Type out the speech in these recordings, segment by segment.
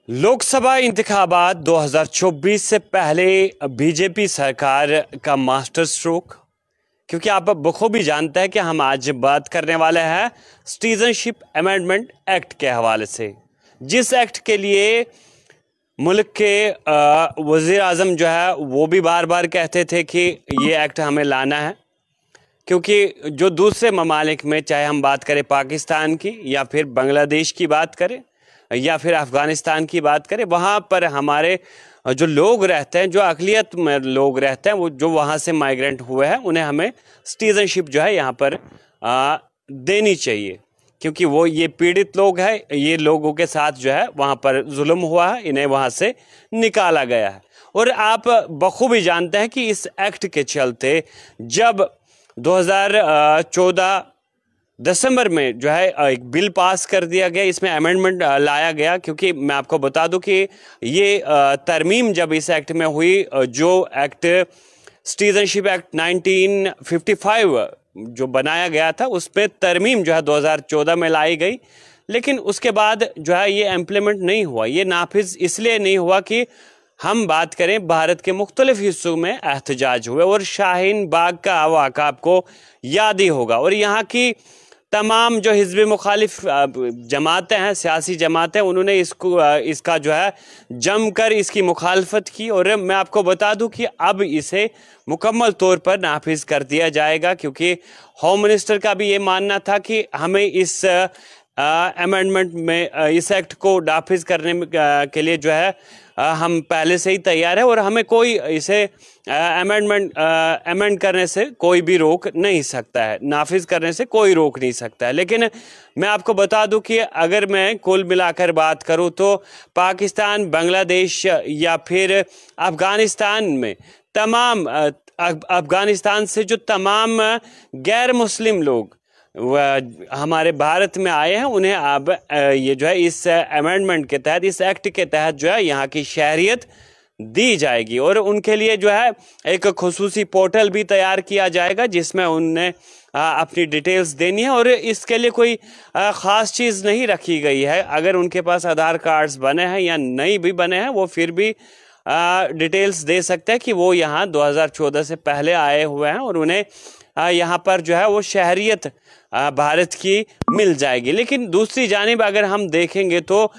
लोकसभा इंतखाबात 2024 से पहले बीजेपी सरकार का मास्टर स्ट्रोक, क्योंकि आप बखूबी जानते हैं कि हम आज बात करने वाले हैं सिटीजनशिप अमेंडमेंट एक्ट के हवाले से, जिस एक्ट के लिए मुल्क के वज़ीर आज़म जो है वो भी बार बार कहते थे कि ये एक्ट हमें लाना है, क्योंकि जो दूसरे ममालिक में, चाहे हम बात करें पाकिस्तान की या फिर बांग्लादेश की बात करें या फिर अफ़गानिस्तान की बात करें, वहाँ पर हमारे जो लोग रहते हैं, जो अक़लियत में लोग रहते हैं, वो जो वहाँ से माइग्रेंट हुए हैं, उन्हें हमें सिटीज़नशिप जो है यहाँ पर देनी चाहिए, क्योंकि वो ये पीड़ित लोग हैं, ये लोगों के साथ जो है वहाँ पर जुल्म हुआ है, इन्हें वहाँ से निकाला गया है। और आप बखूबी जानते हैं कि इस एक्ट के चलते जब 2014 दिसंबर में जो है एक बिल पास कर दिया गया, इसमें अमेंडमेंट लाया गया, क्योंकि मैं आपको बता दूं कि ये तरमीम जब इस एक्ट में हुई, जो एक्ट सिटीजनशिप एक्ट 1955 जो बनाया गया था, उसमें तरमीम जो है 2014 में लाई गई, लेकिन उसके बाद जो है ये इम्प्लीमेंट नहीं हुआ। ये नाफिज इसलिए नहीं हुआ कि हम बात करें भारत के मुख्तलिफ हिस्सों में एहतजाज हुए, और शाहीन बाग का वाक़ा आपको याद ही होगा। और यहाँ की तमाम जो हिज़्ब मुखालिफ जमातें हैं, सियासी जमातें, उन्होंने इसका जो है जमकर इसकी मुखालफत की। और मैं आपको बता दूं कि अब इसे मुकम्मल तौर पर नाफिज कर दिया जाएगा, क्योंकि होम मिनिस्टर का भी ये मानना था कि हमें इस अमेंडमेंट में, इस एक्ट को नाफिज करने के लिए जो है हम पहले से ही तैयार है, और हमें कोई इसे अमेंड करने से कोई भी रोक नहीं सकता है, नाफिज करने से कोई रोक नहीं सकता है। लेकिन मैं आपको बता दूं कि अगर मैं कुल मिलाकर बात करूं तो पाकिस्तान, बांग्लादेश या फिर अफ़गानिस्तान में तमाम अफ़गानिस्तान से जो तमाम गैर मुस्लिम लोग हमारे भारत में आए हैं, उन्हें अब ये जो है इस अमेंडमेंट के तहत, इस एक्ट के तहत जो है यहाँ की शहरियत दी जाएगी, और उनके लिए जो है एक खुसूसी पोर्टल भी तैयार किया जाएगा, जिसमें उन्हें अपनी डिटेल्स देनी है। और इसके लिए कोई ख़ास चीज़ नहीं रखी गई है। अगर उनके पास आधार कार्ड्स बने हैं या नहीं भी बने हैं, वो फिर भी डिटेल्स दे सकते हैं कि वो यहाँ 2014 से पहले आए हुए हैं, और उन्हें यहाँ पर जो है वो शहरियत भारत की मिल जाएगी। लेकिन दूसरी जानिब अगर हम देखेंगे तो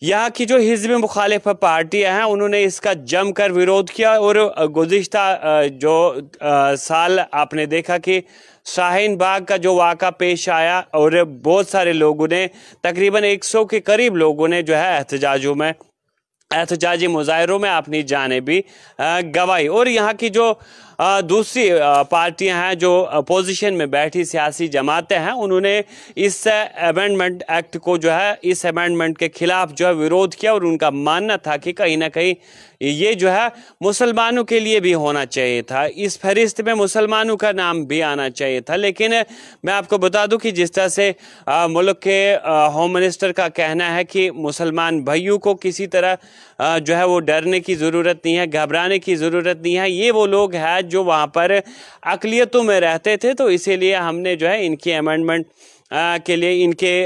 यहाँ की जो हिज़्ब मुखालिफ पार्टियाँ हैं, उन्होंने इसका जमकर विरोध किया। और गुज़िश्ता जो साल आपने देखा कि शाहीन बाग का जो वाक़ा पेश आया, और बहुत सारे लोगों ने, तकरीबन 100 के करीब लोगों ने जो है एहतजाजी मुजाहिरों में अपनी जानें भी गंवाई। और यहाँ की जो दूसरी पार्टियां हैं, जो अपोजिशन में बैठी सियासी जमातें हैं, उन्होंने इस अमेंडमेंट एक्ट को जो है, इस अमेंडमेंट के खिलाफ जो है विरोध किया, और उनका मानना था कि कहीं ना कहीं ये जो है मुसलमानों के लिए भी होना चाहिए था, इस फहरिस्त में मुसलमानों का नाम भी आना चाहिए था। लेकिन मैं आपको बता दूं कि जिस तरह से मुल्क के होम मिनिस्टर का कहना है कि मुसलमान भाइयों को किसी तरह जो है वो डरने की ज़रूरत नहीं है, घबराने की ज़रूरत नहीं है, ये वो लोग हैं जो वहाँ पर अक़लियतों में रहते थे, तो इसीलिए हमने जो है इनकी अमेंडमेंट के लिए, इनके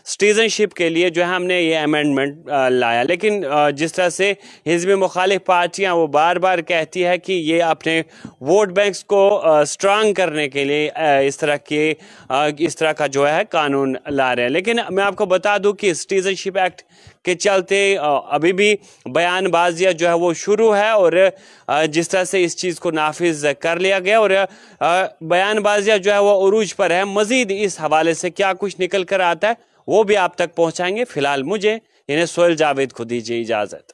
सिटीजनशिप के लिए जो है हमने ये अमेंडमेंट लाया। लेकिन जिस तरह से हिज़्ब मुखालिफ पार्टियां वो बार बार कहती है कि ये अपने वोट बैंक्स को स्ट्रांग करने के लिए इस तरह का जो है कानून ला रहे हैं। लेकिन मैं आपको बता दूं कि सिटीजनशिप एक्ट के चलते अभी भी बयानबाजियाँ जो है वो शुरू है, और जिस तरह से इस चीज़ को नाफिज कर लिया गया, और बयानबाजियाँ जो है वो उरूज पर है। मज़ीद इस हवाले से क्या कुछ निकल कर आता है वो भी आप तक पहुँचाएंगे। फ़िलहाल मुझे सोहेल जावेद को दीजिए इजाज़त।